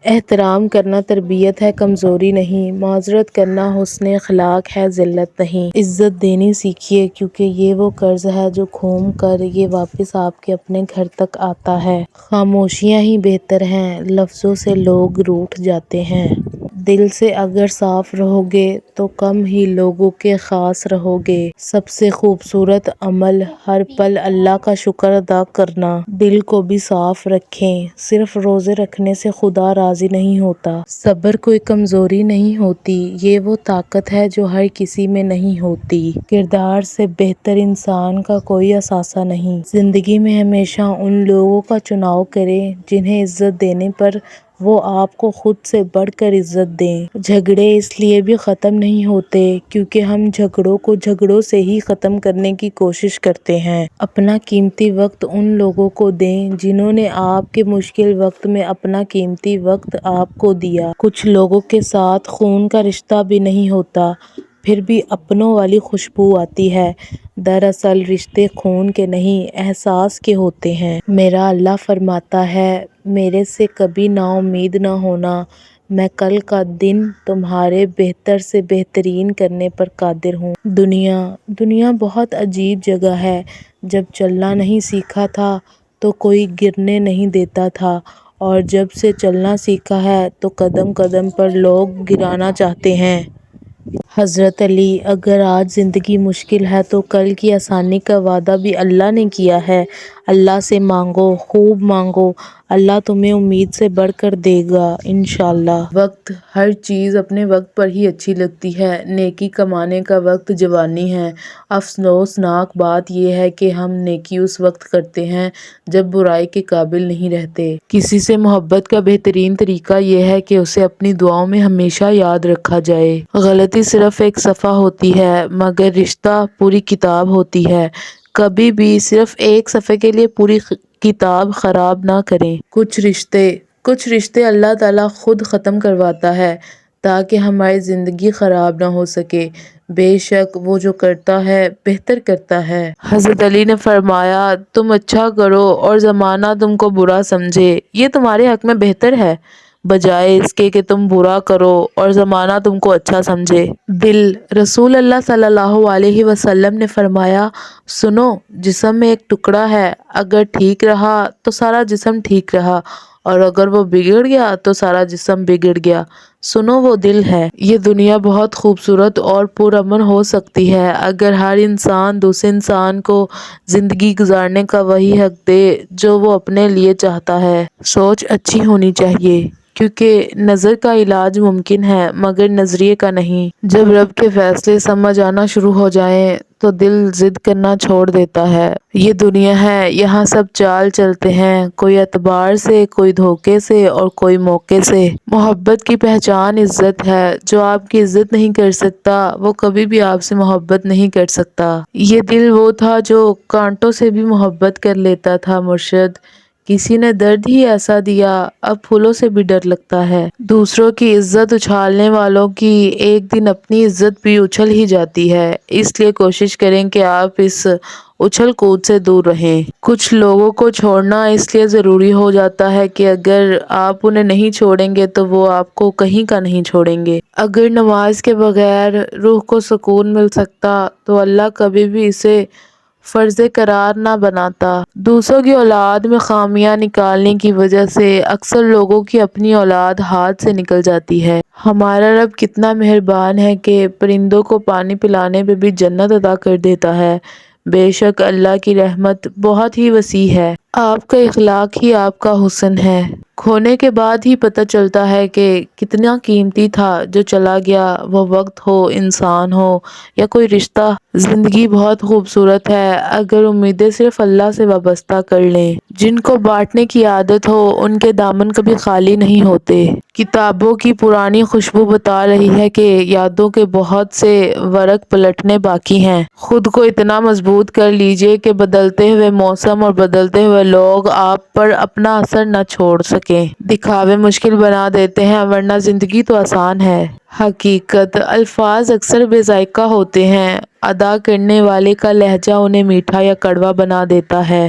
احترام کرنا تربیت ہے، کمزوری نہیں۔ معذرت کرنا حسن اخلاق ہے، ذلت نہیں۔ عزت دینی سیکھیے، کیونکہ یہ وہ قرض ہے جو گھوم کر یہ واپس آپ کے اپنے گھر تک آتا ہے۔ خاموشیاں ہی بہتر ہیں، لفظوں سے لوگ روٹھ جاتے ہیں۔ دل سے اگر صاف رہو گے تو کم ہی لوگوں کے خاص رہو گے۔ سب سے خوبصورت عمل ہر پل اللہ کا شکر ادا کرنا۔ دل کو بھی صاف رکھیں، صرف روزے رکھنے سے خدا راضی نہیں ہوتا۔ صبر کوئی کمزوری نہیں ہوتی، یہ وہ طاقت ہے جو ہر کسی میں نہیں ہوتی۔ کردار سے بہتر انسان کا کوئی اثاثہ نہیں۔ زندگی میں ہمیشہ ان لوگوں کا چناؤ کریں جنہیں عزت دینے پر وہ آپ کو خود سے بڑھ کر عزت دیں۔ جھگڑے اس لیے بھی ختم نہیں ہوتے کیونکہ ہم جھگڑوں کو جھگڑوں سے ہی ختم کرنے کی کوشش کرتے ہیں۔ اپنا قیمتی وقت ان لوگوں کو دیں جنہوں نے آپ کے مشکل وقت میں اپنا قیمتی وقت آپ کو دیا۔ کچھ لوگوں کے ساتھ خون کا رشتہ بھی نہیں ہوتا، پھر بھی اپنوں والی خوشبو آتی ہے۔ دراصل رشتے خون کے نہیں، احساس کے ہوتے ہیں۔ میرا اللہ فرماتا ہے، میرے سے کبھی نا امید نہ ہونا، میں کل کا دن تمہارے بہتر سے بہترین کرنے پر قادر ہوں۔ دنیا بہت عجیب جگہ ہے۔ جب چلنا نہیں سیکھا تھا تو کوئی گرنے نہیں دیتا تھا، اور جب سے چلنا سیکھا ہے تو قدم قدم پر لوگ گرانا چاہتے ہیں۔ حضرت علی: اگر آج زندگی مشکل ہے تو کل کی آسانی کا وعدہ بھی اللہ نے کیا ہے۔ اللہ سے مانگو، خوب مانگو، اللہ تمہیں امید سے بڑھ کر دے گا انشاءاللہ۔ وقت، ہر چیز اپنے وقت پر ہی اچھی لگتی ہے۔ نیکی کمانے کا وقت جوانی ہے۔ افسوسناک بات یہ ہے کہ ہم نیکی اس وقت کرتے ہیں جب برائی کے قابل نہیں رہتے۔ کسی سے محبت کا بہترین طریقہ یہ ہے کہ اسے اپنی دعاؤں میں ہمیشہ یاد رکھا جائے۔ غلطی صرف ایک صفحہ ہوتی ہے مگر رشتہ پوری کتاب ہوتی ہے۔ کبھی بھی صرف ایک صفحے کے لیے پوری کتاب خراب نہ کریں۔ کچھ رشتے اللہ تعالیٰ خود ختم کرواتا ہے تاکہ ہماری زندگی خراب نہ ہو سکے۔ بے شک وہ جو کرتا ہے بہتر کرتا ہے۔ حضرت علی نے فرمایا، تم اچھا کرو اور زمانہ تم کو برا سمجھے، یہ تمہارے حق میں بہتر ہے، بجائے اس کے کہ تم برا کرو اور زمانہ تم کو اچھا سمجھے۔ دل، رسول اللہ صلی اللہ علیہ وسلم نے فرمایا، سنو، جسم میں ایک ٹکڑا ہے، اگر ٹھیک رہا تو سارا جسم ٹھیک رہا، اور اگر وہ بگڑ گیا تو سارا جسم بگڑ گیا۔ سنو، وہ دل ہے۔ یہ دنیا بہت خوبصورت اور پرامن ہو سکتی ہے اگر ہر انسان دوسرے انسان کو زندگی گزارنے کا وہی حق دے جو وہ اپنے لیے چاہتا ہے۔ سوچ اچھی ہونی چاہیے، کیونکہ نظر کا علاج ممکن ہے مگر نظریے کا نہیں۔ جب رب کے فیصلے سمجھ آنا شروع ہو جائیں تو دل ضد کرنا چھوڑ دیتا ہے۔ یہ دنیا ہے، یہاں سب چال چلتے ہیں، کوئی اعتبار سے، کوئی دھوکے سے اور کوئی موقع سے۔ محبت کی پہچان عزت ہے، جو آپ کی عزت نہیں کر سکتا وہ کبھی بھی آپ سے محبت نہیں کر سکتا۔ یہ دل وہ تھا جو کانٹوں سے بھی محبت کر لیتا تھا۔ مرشد: کسی نے درد ہی ایسا دیا، اب پھولوں سے بھی ڈر لگتا ہے۔ دوسروں کی عزت اچھالنے والوں کی ایک دن اپنی عزت بھی اچھل ہی جاتی ہے، اس لیے کوشش کریں کہ آپ اس اچھل کود سے دور رہیں۔ کچھ لوگوں کو چھوڑنا اس لیے ضروری ہو جاتا ہے کہ اگر آپ انہیں نہیں چھوڑیں گے تو وہ آپ کو کہیں کا نہیں چھوڑیں گے۔ اگر نماز کے بغیر روح کو سکون مل سکتا تو اللہ کبھی بھی اسے فرض قرار نہ بناتا۔ دوسروں کی اولاد میں خامیاں نکالنے کی وجہ سے اکثر لوگوں کی اپنی اولاد ہاتھ سے نکل جاتی ہے۔ ہمارا رب کتنا مہربان ہے کہ پرندوں کو پانی پلانے پہ بھی جنت عطا کر دیتا ہے۔ بے شک اللہ کی رحمت بہت ہی وسیع ہے۔ آپ کا اخلاق ہی آپ کا حسن ہے۔ کھونے کے بعد ہی پتہ چلتا ہے کہ کتنا قیمتی تھا جو چلا گیا، وہ وقت ہو، انسان ہو یا کوئی رشتہ۔ زندگی بہت خوبصورت ہے اگر امیدیں صرف اللہ سے وابستہ کر لیں۔ جن کو بانٹنے کی عادت ہو ان کے دامن کبھی خالی نہیں ہوتے۔ کتابوں کی پرانی خوشبو بتا رہی ہے کہ یادوں کے بہت سے ورق پلٹنے باقی ہیں۔ خود کو اتنا مضبوط کر لیجئے کہ بدلتے ہوئے موسم اور بدلتے ہوئے لوگ آپ پر اپنا اثر نہ چھوڑ سکیں۔ دکھاوے مشکل بنا دیتے ہیں ورنہ زندگی تو آسان ہے۔ حقیقت: الفاظ اکثر بے ذائقہ ہوتے ہیں، ادا کرنے والے کا لہجہ انہیں میٹھا یا کڑوا بنا دیتا ہے۔